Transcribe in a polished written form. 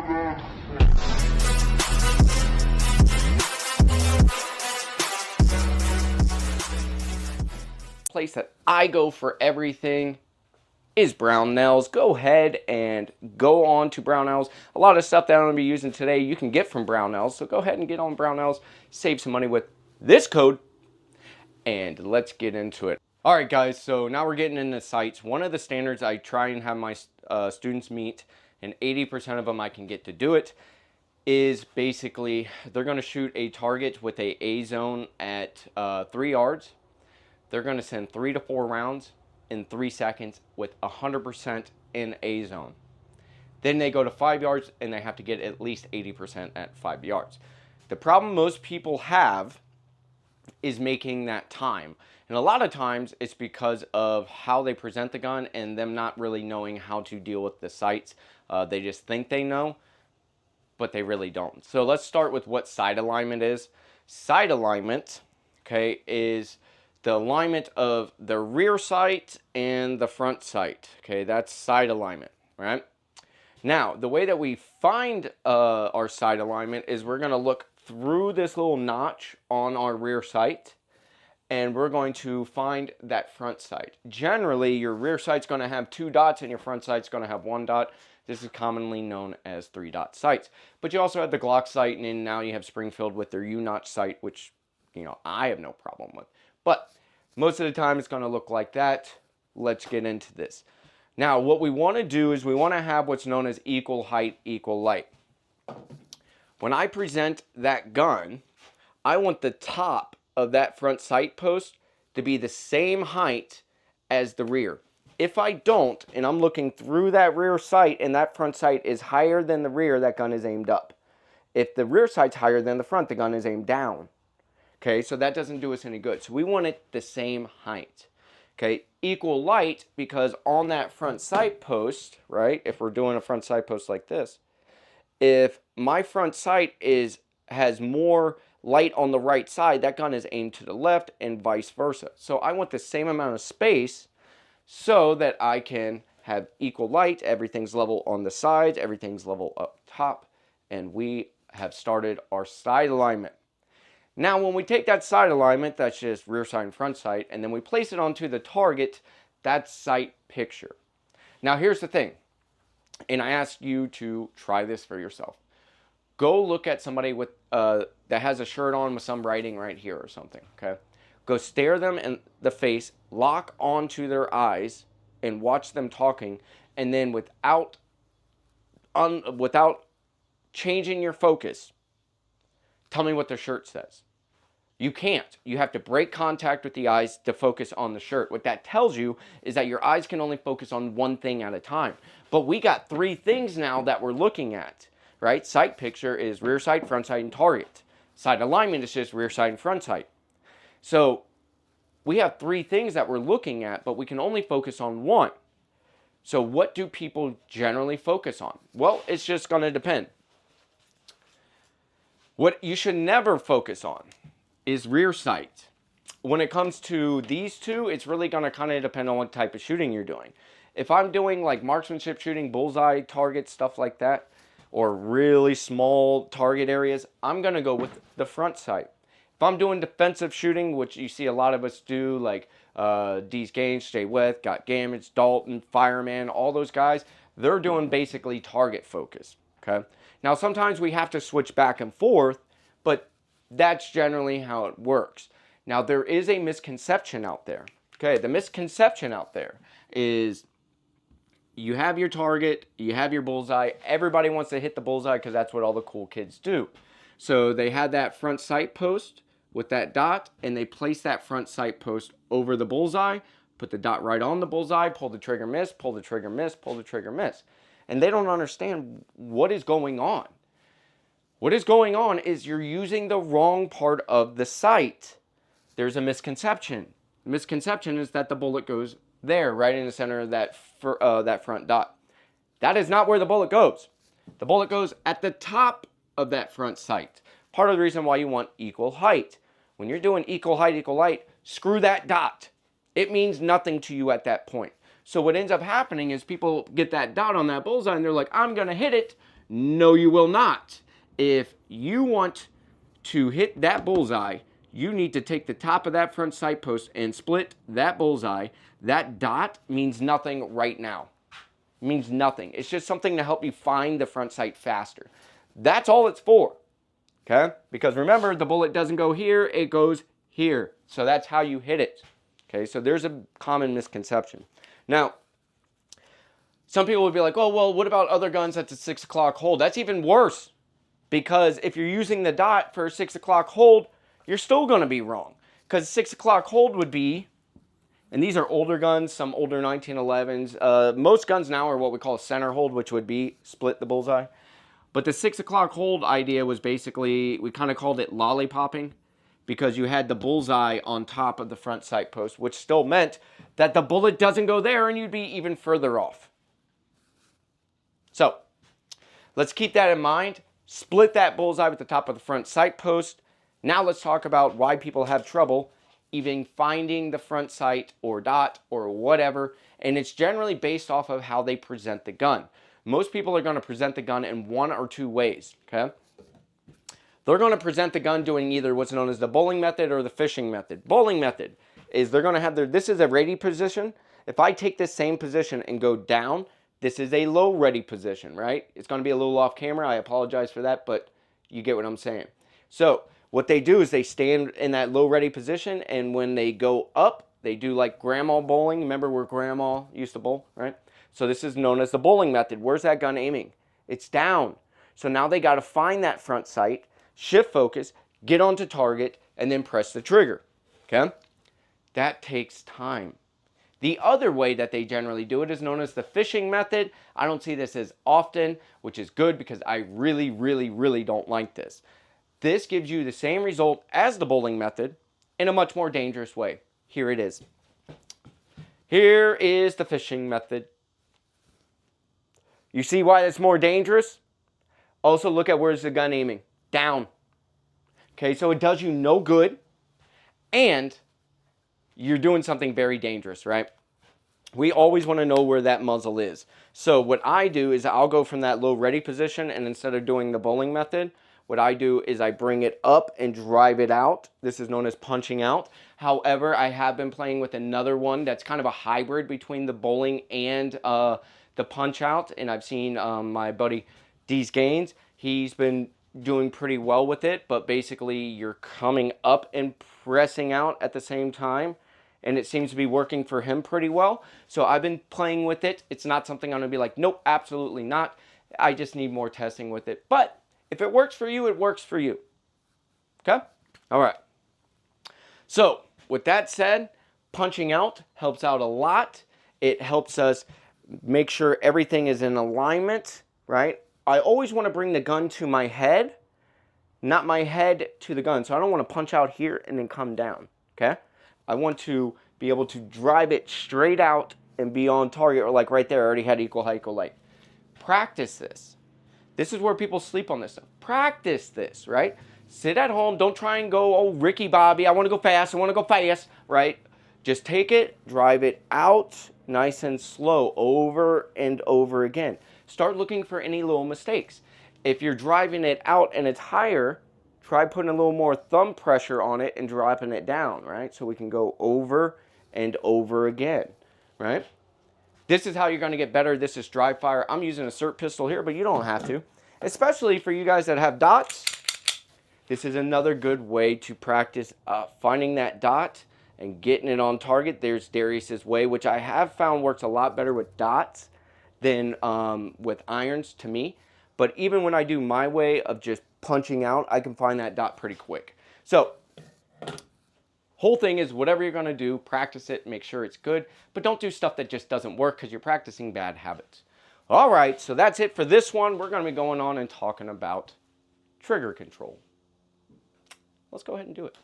Place that I go for everything is Brownells. Go ahead and go on to Brownells. A lot of stuff that I'm going to be using today you can get from Brownells, so go ahead and get on Brownells, save some money with this code, and let's get into it. Alright guys, so now we're getting into sights. One of the standards I try and have my students meet, and 80% of them I can get to do it, is basically they're going to shoot a target with a A-zone at 3 yards. They're going to send 3 to 4 rounds in 3 seconds with 100% in A-zone. Then they go to 5 yards and they have to get at least 80% at 5 yards. The problem most people have is making that time. And a lot of times it's because of how they present the gun and them not really knowing how to deal with the sights. They just think they know, but they really don't. So let's start with what sight alignment is. Sight alignment, okay, is the alignment of the rear sight and the front sight. Okay, that's sight alignment, right? Now, the way that we find our sight alignment is we're going to look through this little notch on our rear sight, and we're going to find that front sight. Generally, your rear sight's going to have 2 dots and your front sight's going to have 1 dot. This is commonly known as 3-dot sights. But you also have the Glock sight, and then now you have Springfield with their U-notch sight, which, you know, I have no problem with. But most of the time it's going to look like that. Let's get into this. Now, what we want to do is we want to have what's known as equal height, equal light. When I present that gun, I want the top of that front sight post to be the same height as the rear. If I don't, and I'm looking through that rear sight and that front sight is higher than the rear, that gun is aimed up. If the rear sight's higher than the front, the gun is aimed down. Okay, so that doesn't do us any good. So we want it the same height. Okay, equal light, because on that front sight post, right, if we're doing a front sight post like this, if my front sight has more light on the right side, that gun is aimed to the left and vice versa. So I want the same amount of space so that I can have equal light. Everything's level on the sides, everything's level up top, and we have started our sight alignment. Now, when we take that sight alignment, that's just rear sight and front sight, and then we place it onto the target, that's sight picture. Now, here's the thing, and I ask you to try this for yourself. Go look at somebody with that has a shirt on with some writing right here or something, okay? Go stare them in the face, lock onto their eyes, and watch them talking, and then without changing your focus, tell me what their shirt says. You can't. You have to break contact with the eyes to focus on the shirt. What that tells you is that your eyes can only focus on one thing at a time. But we got 3 things now that we're looking at, right? Sight picture is rear sight, front sight, and target. Sight alignment is just rear sight and front sight. So we have 3 things that we're looking at, but we can only focus on one. So what do people generally focus on? Well, it's just going to depend. What you should never focus on is rear sight. When it comes to these two, it's really going to kind of depend on what type of shooting you're doing. If I'm doing like marksmanship shooting, bullseye targets, stuff like that, or really small target areas, I'm going to go with the front sight. If I'm doing defensive shooting, which you see a lot of us do, like D's Gaines, Jay Weth, Got Gamage, Dalton, Fireman, all those guys, they're doing basically target focus. Okay. Now, sometimes we have to switch back and forth, but that's generally how it works. Now, there is a misconception out there. Okay, the misconception out there is you have your target, you have your bullseye. Everybody wants to hit the bullseye because that's what all the cool kids do. So they had that front sight post with that dot, and they place that front sight post over the bullseye, put the dot right on the bullseye, pull the trigger, miss, pull the trigger, miss, pull the trigger, miss. And they don't understand what is going on. What is going on is you're using the wrong part of the sight. There's a misconception. The misconception is that the bullet goes there, right in the center of that front dot. That is not where the bullet goes. The bullet goes at the top of that front sight. Part of the reason why you want equal height. When you're doing equal height, equal light, screw that dot. It means nothing to you at that point. So what ends up happening is people get that dot on that bullseye and they're like, I'm going to hit it. No, you will not. If you want to hit that bullseye, you need to take the top of that front sight post and split that bullseye. That dot means nothing right now. It means nothing. It's just something to help you find the front sight faster. That's all it's for. Okay? Because remember, the bullet doesn't go here, it goes here. So that's how you hit it. Okay? So there's a common misconception. Now, some people would be like, oh, well, what about other guns at the 6 o'clock hold? That's even worse. Because if you're using the dot for a 6 o'clock hold, you're still going to be wrong. Because 6 o'clock hold would be, and these are older guns, some older 1911s. Most guns now are what we call a center hold, which would be split the bullseye. But the 6 o'clock hold idea was basically, we kind of called it lollipopping, because you had the bullseye on top of the front sight post, which still meant that the bullet doesn't go there and you'd be even further off. So, let's keep that in mind. Split that bullseye with the top of the front sight post. Now let's talk about why people have trouble even finding the front sight or dot or whatever. And it's generally based off of how they present the gun. Most people are going to present the gun in one or two ways, okay? They're going to present the gun doing either what's known as the bowling method or the fishing method. Bowling method is they're going to have this is a ready position. If I take this same position and go down, this is a low ready position, right? It's going to be a little off camera. I apologize for that, but you get what I'm saying. So what they do is they stand in that low ready position, and when they go up, they do like grandma bowling. Remember where grandma used to bowl, right? So this is known as the bowling method. Where's that gun aiming? It's down. So now they got to find that front sight, shift focus, get onto target, and then press the trigger, okay? That takes time. The other way that they generally do it is known as the fishing method. I don't see this as often, which is good because I really, really, really don't like this. This gives you the same result as the bowling method in a much more dangerous way. Here it is. Here is the fishing method. You see why it's more dangerous? Also, look at where's the gun aiming. Down. Okay, so it does you no good, and you're doing something very dangerous, right? We always want to know where that muzzle is. So what I do is I'll go from that low ready position, and instead of doing the bowling method, what I do is I bring it up and drive it out. This is known as punching out. However, I have been playing with another one that's kind of a hybrid between the bowling and the punch out, and I've seen my buddy D's Gaines. He's been doing pretty well with it, but basically you're coming up and pressing out at the same time, and it seems to be working for him pretty well. So I've been playing with it. It's not something I'm going to be like, nope, absolutely not. I just need more testing with it. But if it works for you, it works for you. Okay? All right. So with that said, punching out helps out a lot. It helps us make sure everything is in alignment, right? I always want to bring the gun to my head, not my head to the gun. So I don't want to punch out here and then come down, okay? I want to be able to drive it straight out and be on target, or like right there, I already had equal height, equal light. Practice this. This is where people sleep on this stuff. Practice this, right? Sit at home. Don't try and go, oh, Ricky Bobby, I want to go fast. I want to go fast, right? Just take it, drive it out nice and slow over and over again. Start looking for any little mistakes. If you're driving it out and it's higher, try putting a little more thumb pressure on it and dropping it down, right? So we can go over and over again, right? This is how you're going to get better. This is dry fire. I'm using a SIRT pistol here, but you don't have to. Especially for you guys that have dots, this is another good way to practice finding that dot and getting it on target. There's Darius's way, which I have found works a lot better with dots than with irons to me. But even when I do my way of just punching out, I can find that dot pretty quick. So whole thing is whatever you're going to do, practice it, make sure it's good, but don't do stuff that just doesn't work because you're practicing bad habits. All right, so that's it for this one. We're going to be going on and talking about trigger control. Let's go ahead and do it.